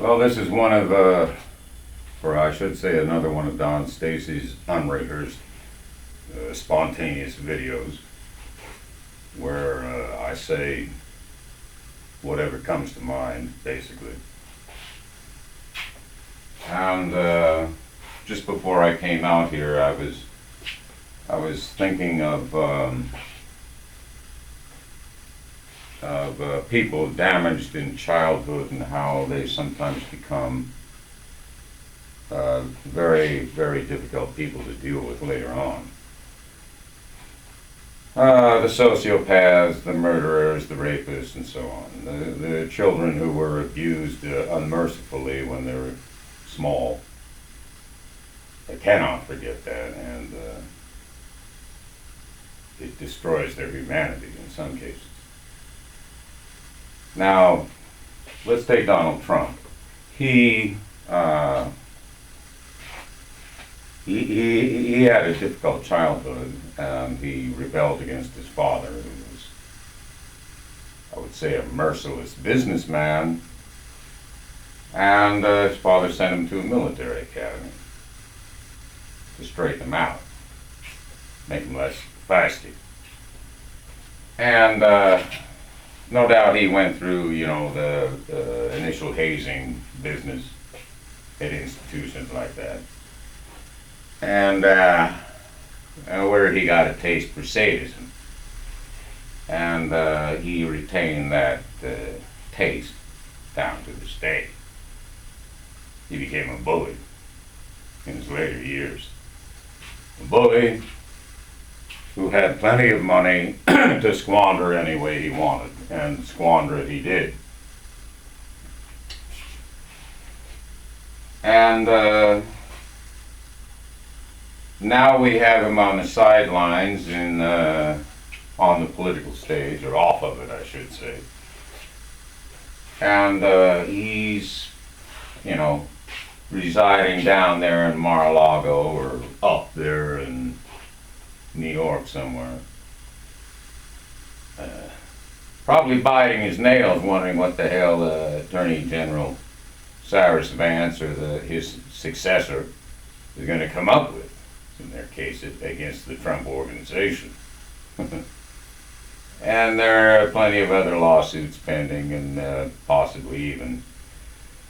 Well, this is one of, or I should say another one of Don Stacy's unrehearsed, spontaneous videos where I say whatever comes to mind, basically. And just before I came out here, I was thinking of people damaged in childhood and how they sometimes become very, very difficult people to deal with later on. The sociopaths, the murderers, the rapists, and so on. The children who were abused unmercifully when they were small. They cannot forget that, and it destroys their humanity in some cases. Now, let's take Donald Trump. He had a difficult childhood. He rebelled against his father, who was, I would say, a merciless businessman. And his father sent him to a military academy to straighten him out, make him less feisty. And no doubt he went through, the initial hazing business at institutions like that. And where he got a taste for sadism. And he retained that taste down to this day. He became a bully in his later years. A bully who had plenty of money to squander any way he wanted, and squander it he did. And now we have him on the sidelines on the political stage, or off of it, I should say. And he's, residing down there in Mar-a-Lago or up there in New York somewhere. Probably biting his nails, wondering what the hell Attorney General Cyrus Vance or his successor is going to come up with in their case against the Trump organization. And there are plenty of other lawsuits pending, and possibly even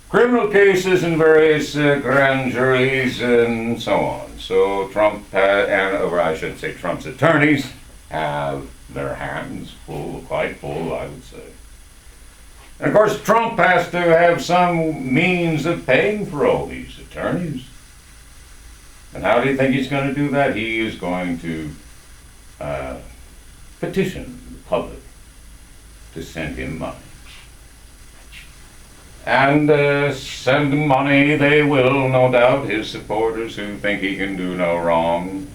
criminal cases in various grand juries and so on. So Trump, or I should say Trump's attorneys, have their hands full, quite full, I would say. And of course, Trump has to have some means of paying for all these attorneys. And how do you think he's going to do that? He is going to petition the public to send him money. And send him money they will, no doubt, his supporters who think he can do no wrong,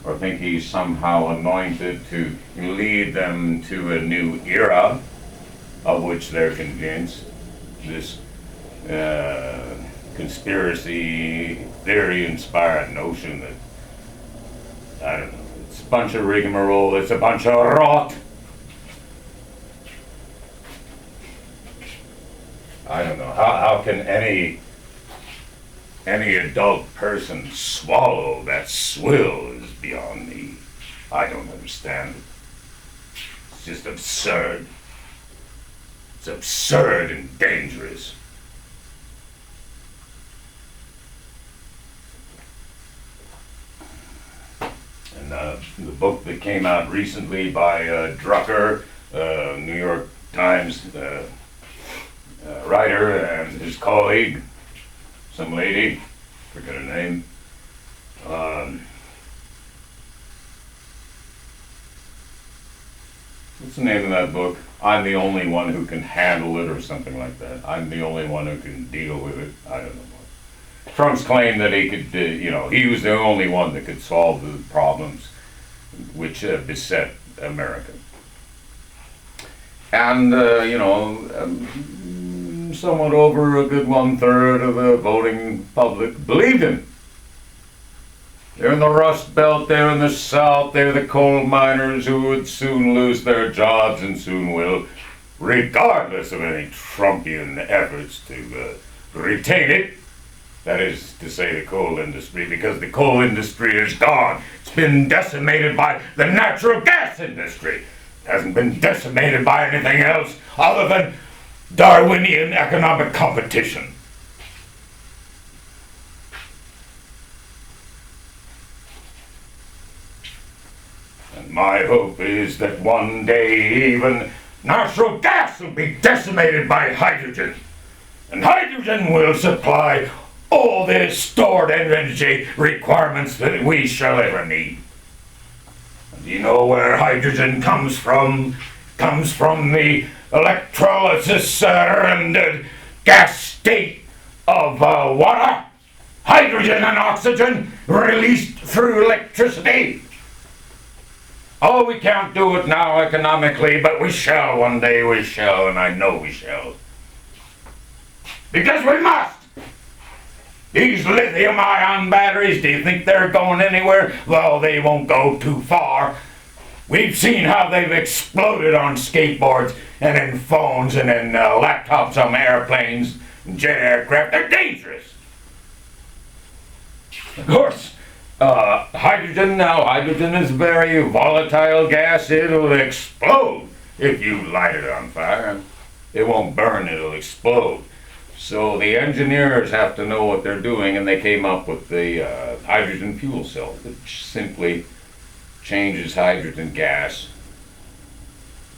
or think he's somehow anointed to lead them to a new era, of which they're convinced. This conspiracy theory-inspired notion that, I don't know, it's a bunch of rigmarole, it's a bunch of rot. I don't know, how can any adult person swallow that swill is beyond me. I don't understand it. It's just absurd. It's absurd and dangerous. And the book that came out recently by Drucker, New York Times writer, and his colleague, some lady, forget her name, what's the name of that book? I'm the only one who can handle it, or something like that. I'm the only one who can deal with it. I don't know what. Trump's claim that he could, he was the only one that could solve the problems which beset America. And, somewhat over a good 1/3 of the voting public believed him. They're in the Rust Belt, they're in the South, they're the coal miners who would soon lose their jobs and soon will, regardless of any Trumpian efforts to retain it. That is to say, the coal industry, because the coal industry is gone. It's been decimated by the natural gas industry. It hasn't been decimated by anything else other than Darwinian economic competition. And my hope is that one day even natural gas will be decimated by hydrogen. And hydrogen will supply all the stored energy requirements that we shall ever need. And do you know where hydrogen comes from? Comes from the electrolysis rendered gas state of water. Hydrogen and oxygen released through electricity. Oh, we can't do it now economically, but we shall one day, we shall, and I know we shall. Because we must! These lithium-ion batteries, do you think they're going anywhere? Well, they won't go too far. We've seen how they've exploded on skateboards and in phones and in laptops on airplanes and jet aircraft. They're dangerous. Of course, hydrogen is a very volatile gas. It'll explode if you light it on fire. It won't burn, it'll explode. So the engineers have to know what they're doing, and they came up with the hydrogen fuel cell, which simply changes hydrogen gas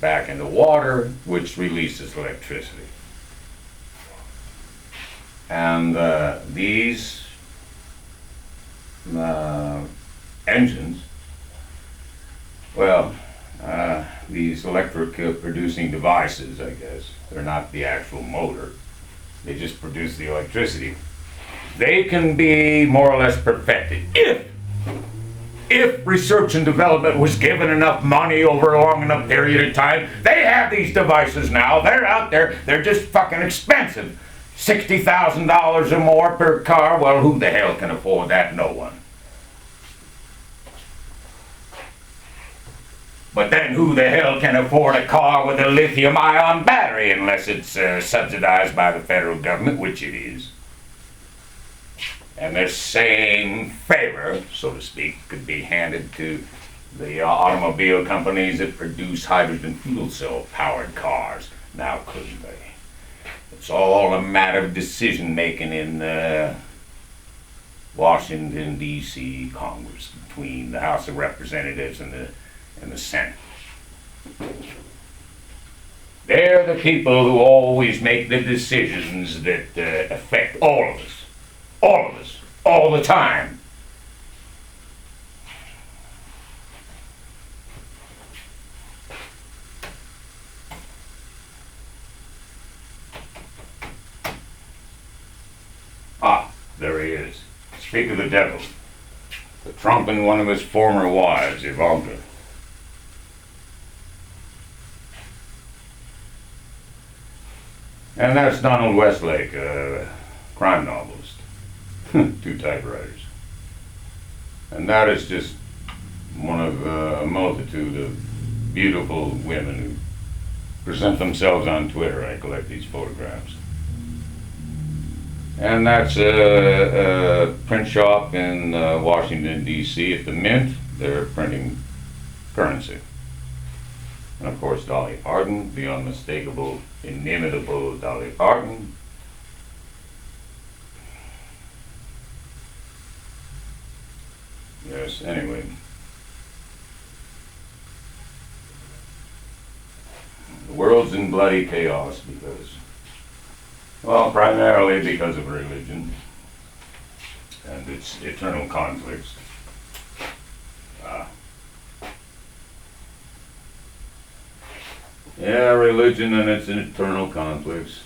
back into water, which releases electricity. And these engines, well, these electric producing devices, I guess, they're not the actual motor. They just produce the electricity. They can be more or less perfected if research and development was given enough money over a long enough period of time. They have these devices now. They're out there. They're just fucking expensive. $60,000 or more per car. Well, who the hell can afford that? No one. But then who the hell can afford a car with a lithium-ion battery unless it's subsidized by the federal government, which it is. And the same favor, so to speak, could be handed to the automobile companies that produce hydrogen fuel cell powered cars. Now, couldn't they? It's all a matter of decision making in Washington, D.C. Congress, between the House of Representatives and the Senate. They're the people who always make the decisions that affect all of us, all the time. Ah, there he is. Speak of the devil. The Trump and one of his former wives, Ivanka. And that's Donald Westlake, a crime novelist. 2 typewriters. And that is just one of a multitude of beautiful women who present themselves on Twitter. I collect these photographs. And that's a print shop in Washington, D.C. at the Mint. They're printing currency. And of course, Dolly Parton, the unmistakable, inimitable Dolly Parton. Yes, anyway. The world's in bloody chaos because, well, primarily because of religion and its eternal conflicts. Yeah, religion and its eternal conflicts.